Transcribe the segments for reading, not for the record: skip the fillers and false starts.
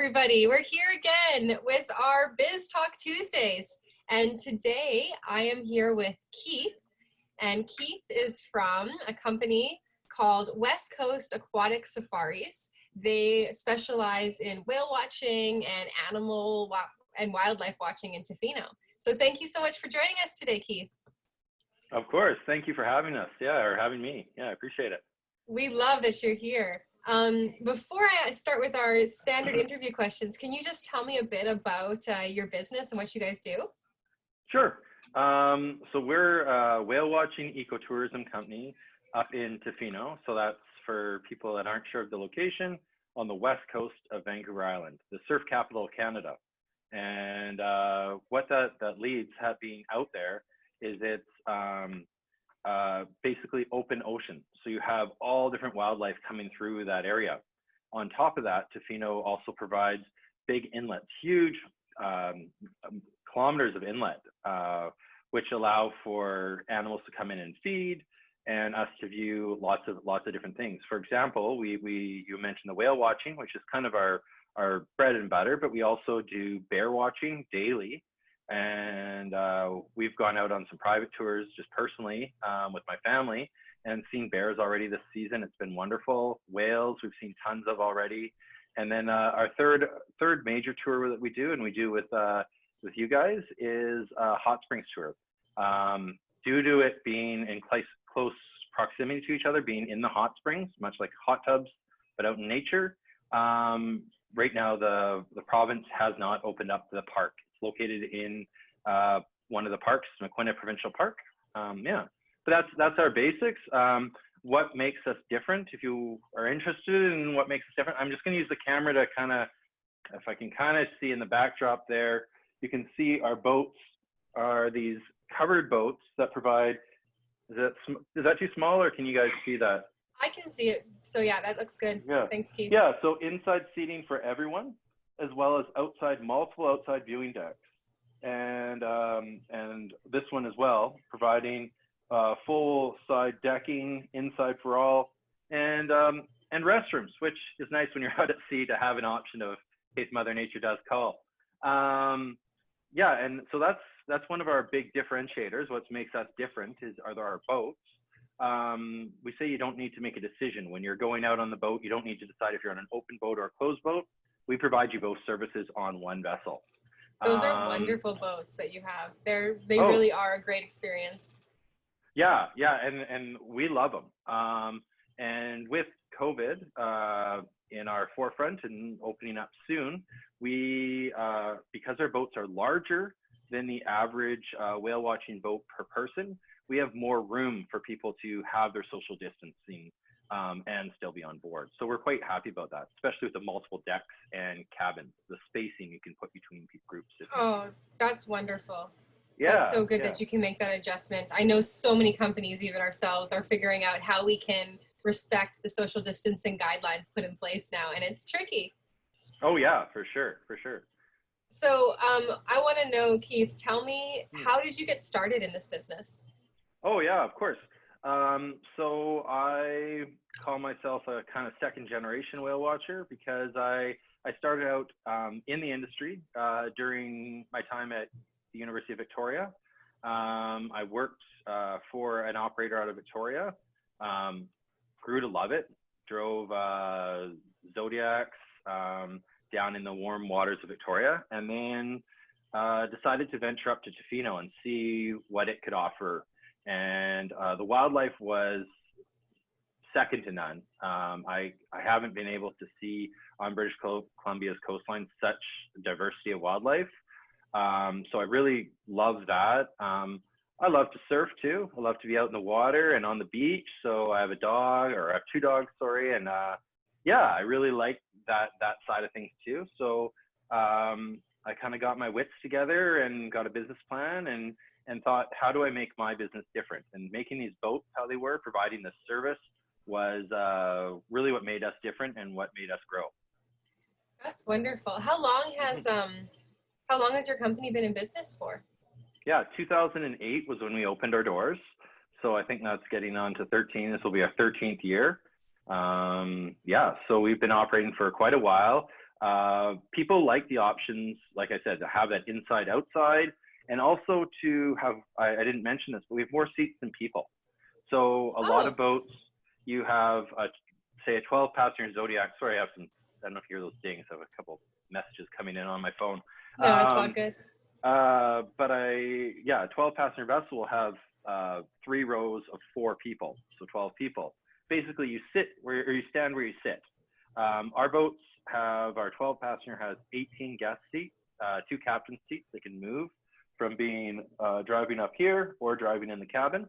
everybody. We're here again with our Biz Talk Tuesdays. And today I am here with Keith. And Keith is from a company called West Coast Aquatic Safaris. They specialize in whale watching and animal and wildlife watching in Tofino. So thank you so much for joining us today, Keith. Of course. Thank you for having us. Or having me. I appreciate it. We love that you're here. Before I start with our standard interview questions, can you just tell me a bit about your business and what you guys do? Sure. So we're a whale watching ecotourism company up in Tofino. So that's for people that aren't sure of the location, on the west coast of Vancouver Island, the surf capital of Canada. And what that leads, being out there, is it's basically open ocean. So you have all different wildlife coming through that area. On top of that, Tofino also provides big inlets, huge kilometers of inlet, which allow for animals to come in and feed, and us to view lots of different things. For example, you mentioned the whale watching, which is kind of our bread and butter, but we also do bear watching daily. And we've gone out on some private tours just personally with my family and seen bears already this season. It's been wonderful. Whales, we've seen tons of already. And then our third major tour that we do, and we do with you guys, is a hot springs tour. Due to it being in close proximity to each other, being in the hot springs, much like hot tubs, but out in nature, right now the province has not opened up the park. Located in one of the parks, McQuinna Provincial Park. But that's our basics. What makes us different, if you are interested in what makes us different, I'm just going to use the camera to kind of, if I can kind of see in the backdrop there, you can see our boats are these covered boats that provide, is that too small, or can you guys see that? I can see it. So yeah, that looks good. Yeah. Thanks, Keith. Yeah, so inside seating for everyone, as well as multiple outside viewing decks, and this one as well, providing full side decking inside for all, and restrooms, which is nice when you're out at sea to have an option of in case Mother Nature does call. And so that's one of our big differentiators. What makes us different are our boats. We say you don't need to make a decision when you're going out on the boat. You don't need to decide if you're on an open boat or a closed boat. We provide you both services on one vessel. Those are wonderful boats that you have. They really are a great experience. Yeah, and we love them. And with COVID in our forefront and opening up soon, we because our boats are larger than the average whale watching boat per person, we have more room for people to have their social distancing and still be on board. So we're quite happy about that, especially with the multiple decks and cabins, the spacing you can put between groups. Oh, that's wonderful. Yeah, that's so good that you can make that adjustment. I know so many companies, even ourselves, are figuring out how we can respect the social distancing guidelines put in place now, and it's tricky. Oh yeah, for sure. So I want to know, Keith, tell me, how did you get started in this business? Oh yeah, of course. So I call myself a kind of second generation whale watcher because I started out in the industry during my time at the University of Victoria. I worked for an operator out of Victoria, grew to love it, drove Zodiacs down in the warm waters of Victoria, and then decided to venture up to Tofino and see what it could offer. And the wildlife was second to none. I haven't been able to see on British Columbia's coastline such diversity of wildlife. So I really love that. I love to surf too. I love to be out in the water and on the beach. So I have two dogs, sorry. And I really like that side of things too. So I kind of got my wits together and got a business plan and thought, how do I make my business different? And making these boats how they were, providing the service, was really what made us different and what made us grow. That's wonderful. How long has your company been in business for? Yeah, 2008 was when we opened our doors. So I think that's getting on to 13. This will be our 13th year. So we've been operating for quite a while. People like the options, like I said, to have that inside outside, and also to have, I didn't mention this, but we have more seats than people. So a lot of boats, you have, say, a 12-passenger Zodiac. Sorry, I don't know if you hear those dings. I have a couple messages coming in on my phone. No, it's all good. But a 12-passenger vessel will have 3 rows of 4 people, so 12 people. Basically, you stand where you sit. Our boats have, our 12-passenger has 18 guest seats, 2 captain seats. They can move from being driving up here or driving in the cabin.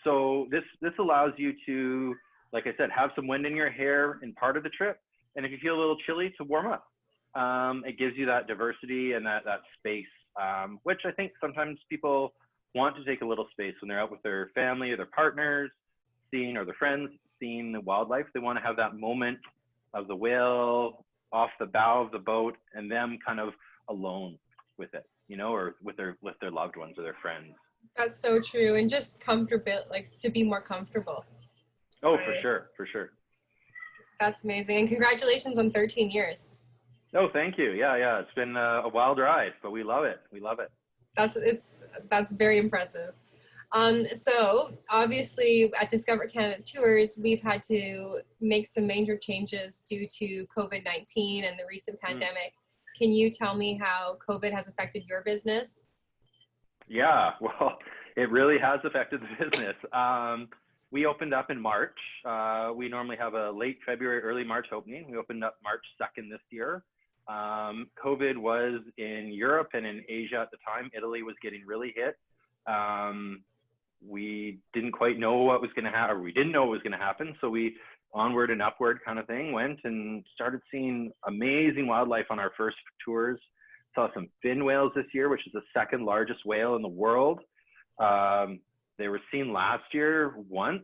So this allows you to, like I said, have some wind in your hair in part of the trip, and if you feel a little chilly, to warm up. It gives you that diversity and that space, which I think sometimes people want to take a little space when they're out with their family or their partners, or their friends, seeing the wildlife. They want to have that moment of the whale off the bow of the boat and them kind of alone with it, or with their loved ones or their friends. That's so true, and just comfortable, like to be more comfortable. Oh, right. For sure. That's amazing, and congratulations on 13 years. Oh, thank you. Yeah. It's been a wild ride, but we love it. That's very impressive. So obviously at Discover Canada Tours, we've had to make some major changes due to COVID-19 and the recent pandemic. Can you tell me how COVID has affected your business? Yeah, well, it really has affected the business. We opened up in March. We normally have a late February, early March opening. We opened up March 2nd this year. COVID was in Europe and in Asia at the time. Italy was getting really hit. We didn't quite know what was going to happen, or we didn't know what was going to happen. So we onward and upward kind of thing went and started seeing amazing wildlife on our first tours. Saw some fin whales this year, which is the 2nd largest whale in the world. They were seen last year once.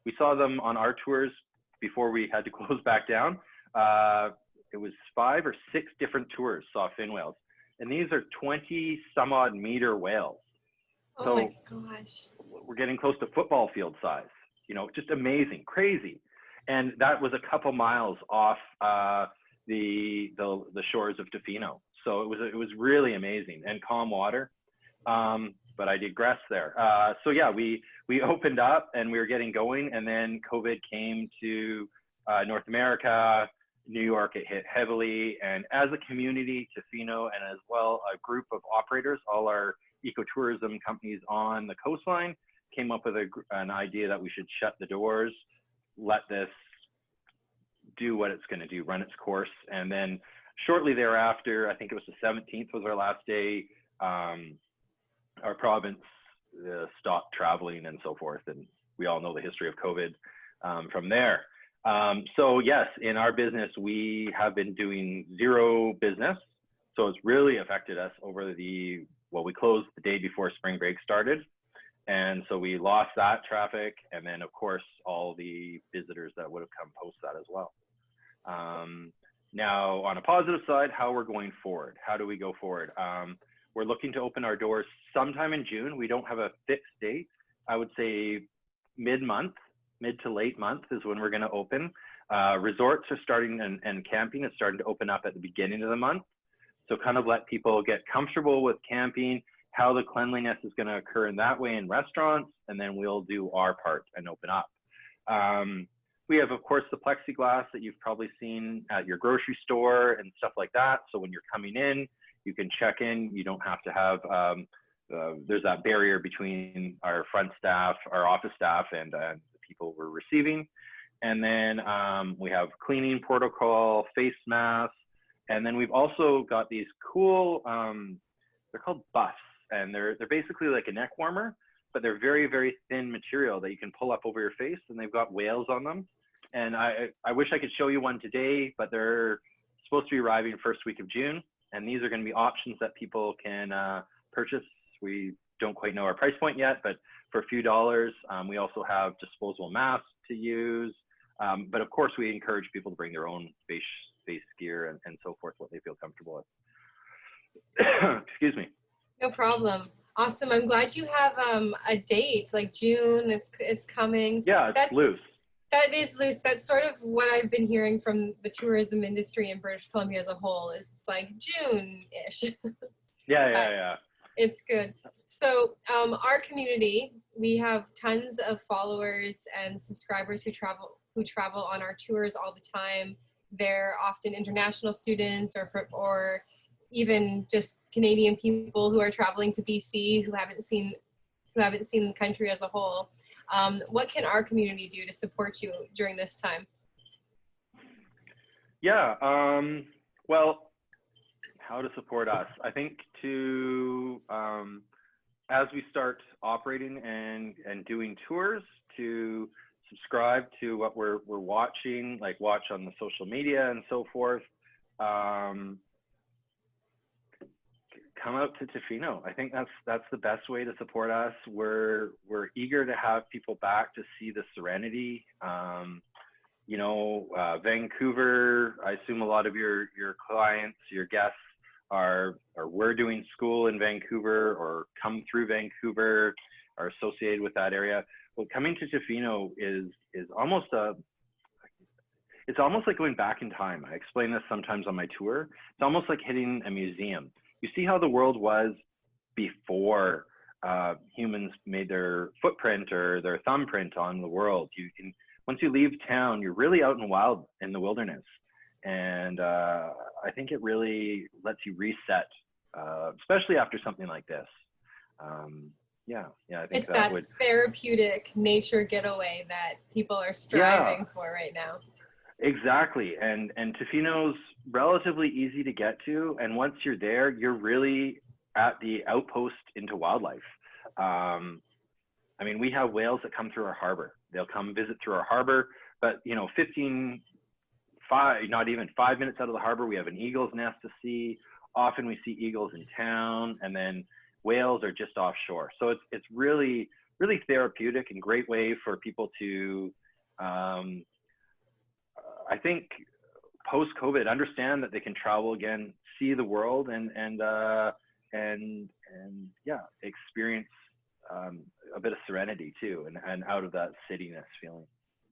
We saw them on our tours before we had to close back down. It was 5 or 6 different tours saw fin whales. And these are 20 some odd meter whales. Oh my gosh. We're getting close to football field size, just amazing, crazy. And that was a couple miles off the shores of Tofino. So it was really amazing and calm water. But I digress there. So yeah, we opened up and we were getting going, and then COVID came to North America. New York, it hit heavily. And as a community, Tofino, and as well a group of operators, all our ecotourism companies on the coastline, came up with an idea that we should shut the doors, let this do what it's going to do, run its course. And then shortly thereafter, I think it was the 17th was our last day, our province stopped traveling and so forth. And we all know the history of COVID from there. So yes, in our business, we have been doing 0 business. So it's really affected us over we closed the day before spring break started. And so we lost that traffic. And then of course, all the visitors that would have come post that as well. Now on a positive side, how we're going forward, how do we go forward? We're looking to open our doors sometime in June. We don't have a fixed date. I would say mid to late month is when we're going to open. Resorts are starting and camping is starting to open up at the beginning of the month. So kind of let people get comfortable with camping, how the cleanliness is going to occur in that way in restaurants, and then we'll do our part and open up. We have, of course, the plexiglass that you've probably seen at your grocery store and stuff like that. So when you're coming in, you can check in. You don't have to have, there's that barrier between our front staff, our office staff, and the people we're receiving. And then we have cleaning protocol, face masks. And then we've also got these cool, they're called buffs. And they're basically like a neck warmer, but they're very, very thin material that you can pull up over your face, and they've got whales on them. And I wish I could show you one today, but they're supposed to be arriving first week of June. And these are going to be options that people can purchase. We don't quite know our price point yet, but for a few dollars. We also have disposable masks to use. But of course, we encourage people to bring their own face gear and so forth, what they feel comfortable with. Excuse me. No problem. Awesome. I'm glad you have a date, like June. It's coming. Yeah, it's loose. That is loose. That's sort of what I've been hearing from the tourism industry in British Columbia as a whole. Is it's like June-ish. Yeah, But yeah, yeah. it's good. So our community, we have tons of followers and subscribers who travel on our tours all the time. They're often international students or even just Canadian people who are traveling to BC who haven't seen the country as a whole. What can our community do to support you during this time? Yeah. Well, how to support us? I think to as we start operating and doing tours, to subscribe to what we're watching, like watch on the social media and so forth. Come out to Tofino. I think that's the best way to support us. We're eager to have people back to see the serenity. Vancouver, I assume a lot of your clients, your guests were doing school in Vancouver or come through Vancouver, are associated with that area. Well, coming to Tofino is almost it's almost like going back in time. I explain this sometimes on my tour. It's almost like hitting a museum. You see how the world was before humans made their footprint or their thumbprint on the world. Once you leave town, you're really out in the wild, in the wilderness. And I think it really lets you reset, especially after something like this. I think it's that therapeutic nature getaway that people are striving for right now. Exactly. And Tofino's relatively easy to get to. And once you're there, you're really at the outpost into wildlife. We have whales that come through our harbor. They'll come visit through our harbor, but 5 minutes out of the harbor, we have an eagle's nest to see. Often we see eagles in town, and then whales are just offshore. So it's really, really therapeutic and great way for people to, I think, post-COVID, understand that they can travel again, see the world, and experience a bit of serenity too, and out of that cityness feeling.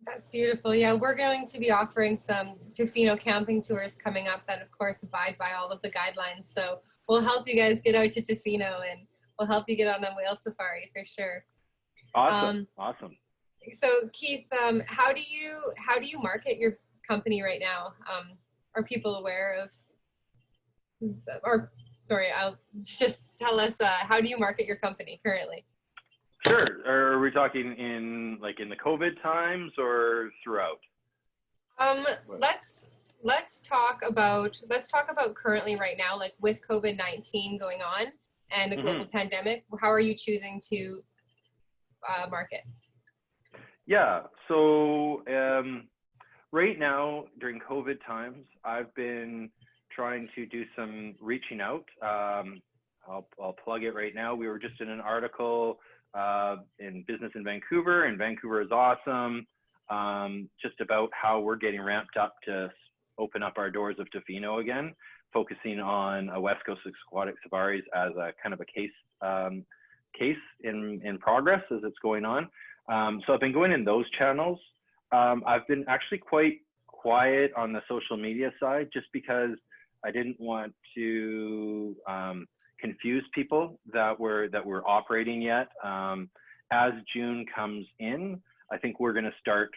That's beautiful. Yeah, we're going to be offering some Tofino camping tours coming up that, of course, abide by all of the guidelines. So we'll help you guys get out to Tofino, and we'll help you get on a whale safari for sure. Awesome. So Keith, how do you market your company right now? Are people aware of? I'll just tell us. How do you market your company currently? Sure. Are we talking in the COVID times or throughout? Let's talk about currently right now, like with COVID-19 going on and a global pandemic. How are you choosing to market? Yeah. So right now during COVID times, I've been trying to do some reaching out. I'll plug it right now. We were just in an article in Business in Vancouver, and Vancouver is awesome, just about how we're getting ramped up to open up our doors of Tofino again, focusing on a West Coast Aquatic Safaris as a kind of a case in progress as it's going on. So I've been going in those channels. I've been actually quite quiet on the social media side, just because I didn't want to confuse people that we're operating yet. As June comes in, I think we're going to start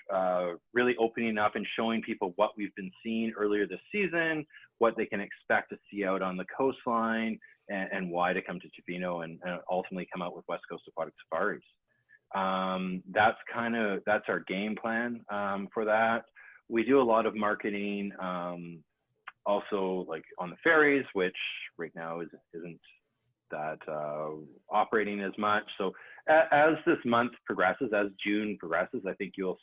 really opening up and showing people what we've been seeing earlier this season, what they can expect to see out on the coastline, and why to come to Tofino and ultimately come out with West Coast Aquatic Safaris. That's our game plan for that. We do a lot of marketing also like on the ferries, which right now isn't that operating as much. So as this month progresses, as June progresses, I think you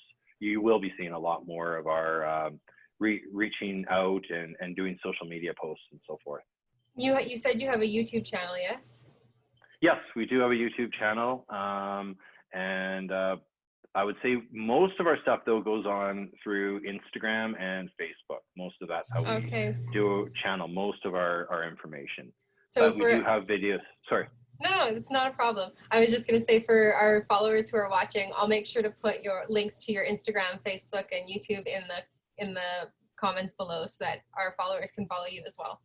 will be seeing a lot more of our reaching out and doing social media posts and so forth. You said you have a YouTube channel, yes? Yes, we do have a YouTube channel. And I would say most of our stuff though goes on through Instagram and Facebook. Most of that's how we do channel most of our information. So but we do have videos. Sorry. No, it's not a problem. I was just going to say for our followers who are watching, I'll make sure to put your links to your Instagram, Facebook, and YouTube in the comments below so that our followers can follow you as well.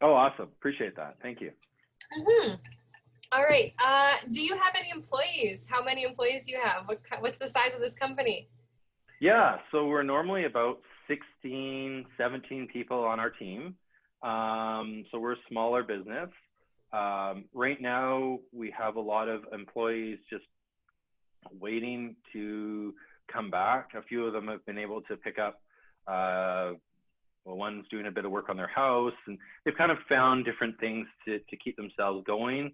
Oh, awesome. Appreciate that. Thank you. Mm-hmm. All right. Do you have any employees? How many employees do you have? What's the size of this company? Yeah, so we're normally about 16, 17 people on our team. So we're a smaller business. Right now, we have a lot of employees just waiting to come back. A few of them have been able to pick up, well, one's doing a bit of work on their house, and they've kind of found different things to keep themselves going.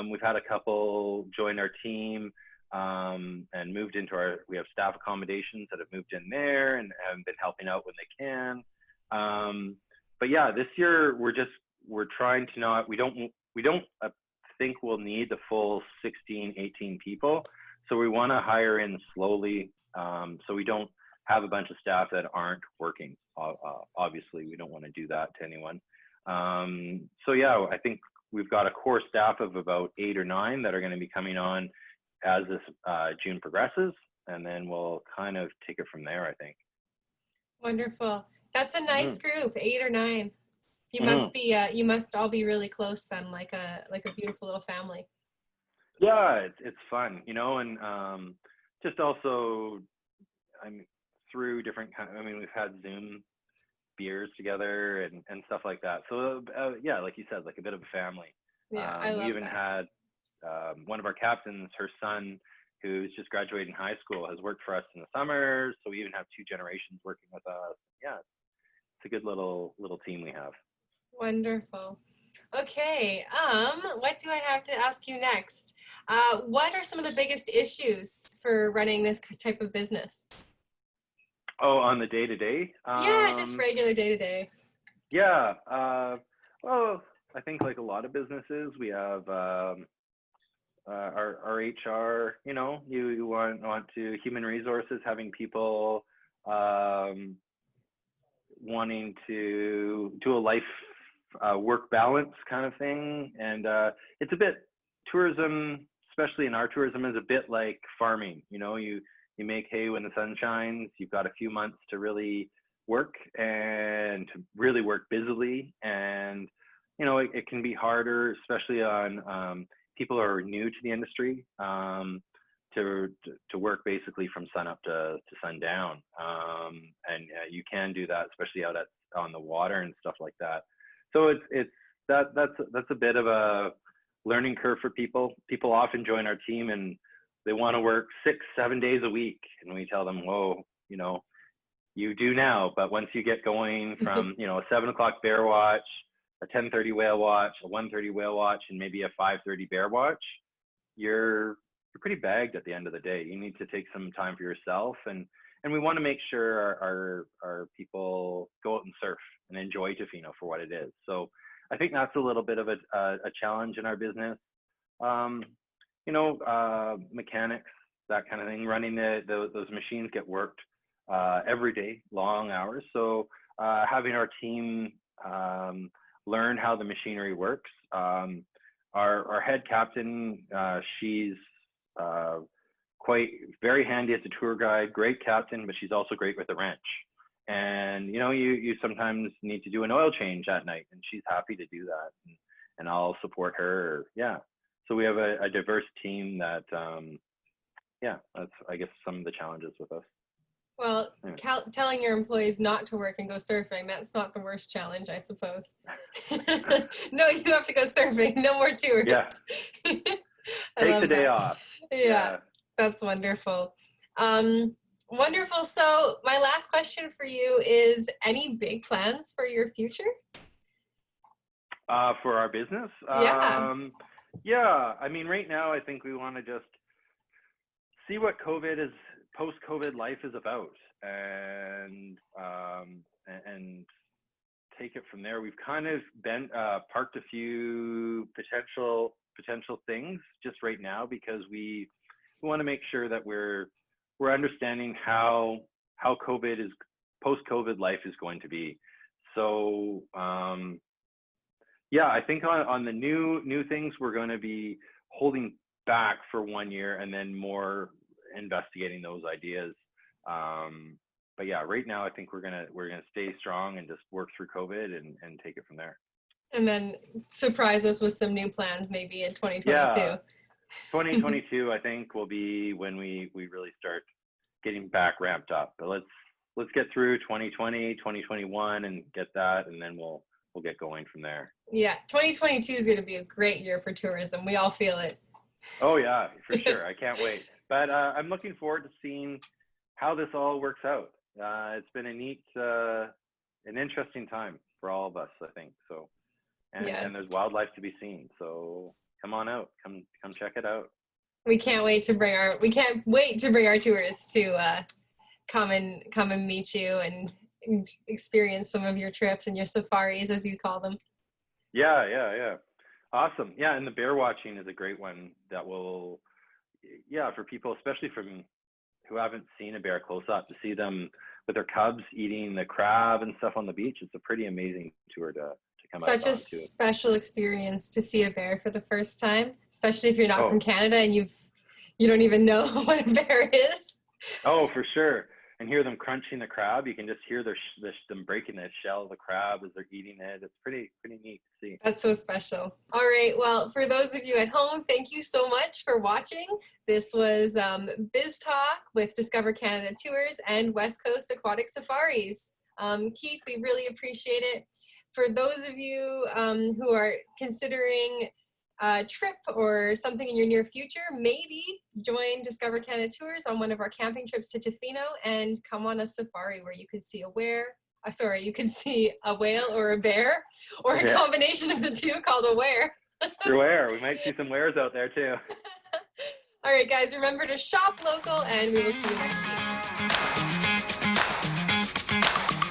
We've had a couple join our team and moved into we have staff accommodations that have moved in there and have been helping out when they can. But yeah, this year we're trying to not, we don't think we'll need the full 16, 18 people. So we want to hire in slowly, so we don't have a bunch of staff that aren't working. Obviously, we don't want to do that to anyone. So yeah, I think we've got a core staff of about 8 or 9 that are going to be coming on as this June progresses, and then we'll kind of take it from there, I think. Wonderful. That's a nice group, 8 or 9. You must be you must all be really close then, like a beautiful little family. Yeah, it's fun, you know, and just also, I mean, through different kind of, I mean, we've had Zoom beers together and stuff like that. So yeah, like you said, like a bit of a family. Yeah, I love we even that. had one of our captains, her son, who's just graduating high school, has worked for us in the summers. So we even have 2 generations working with us. Yeah, it's a good little team we have. Wonderful. Okay, what do I have to ask you next? What are some of the biggest issues for running this type of business? Oh, on the day-to-day? Yeah, just regular day-to-day. Yeah, well, I think like a lot of businesses, we have our HR, you know, you want to human resources, having people wanting to do a life work balance kind of thing. And it's a bit, tourism, especially in our tourism, is a bit like farming. You know, you make hay when the sun shines. You've got a few months to really work and to really work busily. And, you know, it can be harder, especially on people who are new to the industry, to work basically from sun up to sundown. And you can do that, especially out on the water and stuff like that. So that's a bit of a learning curve for people. People often join our team and they want to work 6-7 days a week, and we tell them, whoa, you know, you do now, but once you get going from, you know, a 7 o'clock bear watch, a 10:30 whale watch, a 1:30 whale watch, and maybe a 5:30 bear watch, you're pretty bagged at the end of the day. You need to take some time for yourself, and we want to make sure our people go out and surf and enjoy Tofino for what it is. So I think that's a little bit of a challenge in our business. You know, mechanics, that kind of thing, running those machines get worked every day, long hours. So having our team learn how the machinery works. Our head captain, she's quite very handy as a tour guide, great captain, but she's also great with the wrench. And you know, you sometimes need to do an oil change at night, and she's happy to do that, and I'll support her. Yeah, so we have a diverse team that, yeah, that's, I guess, some of the challenges with us. Well, telling your employees not to work and go surfing, that's not the worst challenge, I suppose. No, you have to go surfing. No more tours. Yeah. Take the day off. Yeah, that's wonderful. Wonderful. So my last question for you is, any big plans for your future? For our business? Yeah. Yeah, I mean, right now, I think we want to just see what post-COVID life is about, and take it from there. We've kind of been parked a few potential things just right now, because we want to make sure that we're understanding how post-COVID life is going to be. So Yeah, I think on the new things, we're going to be holding back for 1 year and then more investigating those ideas. But yeah, right now I think we're gonna stay strong and just work through COVID and take it from there. And then surprise us with some new plans maybe in 2022. Yeah, 2022 I think will be when we really start getting back ramped up. But let's get through 2020, 2021 and get that, and then we'll get going from there. Yeah, 2022 is going to be a great year for tourism. We all feel it. Oh yeah, for sure. I can't wait. But I'm looking forward to seeing how this all works out. It's been a neat, an interesting time for all of us, I think. So, and, Yes. and there's wildlife to be seen. So come on out, come check it out. We can't wait to bring our tourists to come and meet you and experience some of your trips and your safaris, as you call them. Yeah. Awesome. Yeah, and the bear watching is a great one that will, for people, especially from who haven't seen a bear close up, to see them with their cubs eating the crab and stuff on the beach. It's a pretty amazing tour to come out on. Such a special experience to see a bear for the first time, especially if you're not from Canada and you don't even know what a bear is. Oh, for sure. And hear them crunching the crab. You can just hear them breaking the shell of the crab as they're eating it. It's pretty neat to see. That's so special. All right. Well, for those of you at home, thank you so much for watching. This was Biz Talk with Discover Canada Tours and West Coast Aquatic Safaris. Keith, we really appreciate it. For those of you who are considering a trip or something in your near future, maybe join Discover Canada Tours on one of our camping trips to Tofino and come on a safari where you could see you could see a whale or a bear, or a combination of the two called a where. Where? We might see some wares out there too. All right, guys, remember to shop local, and we will see you next week.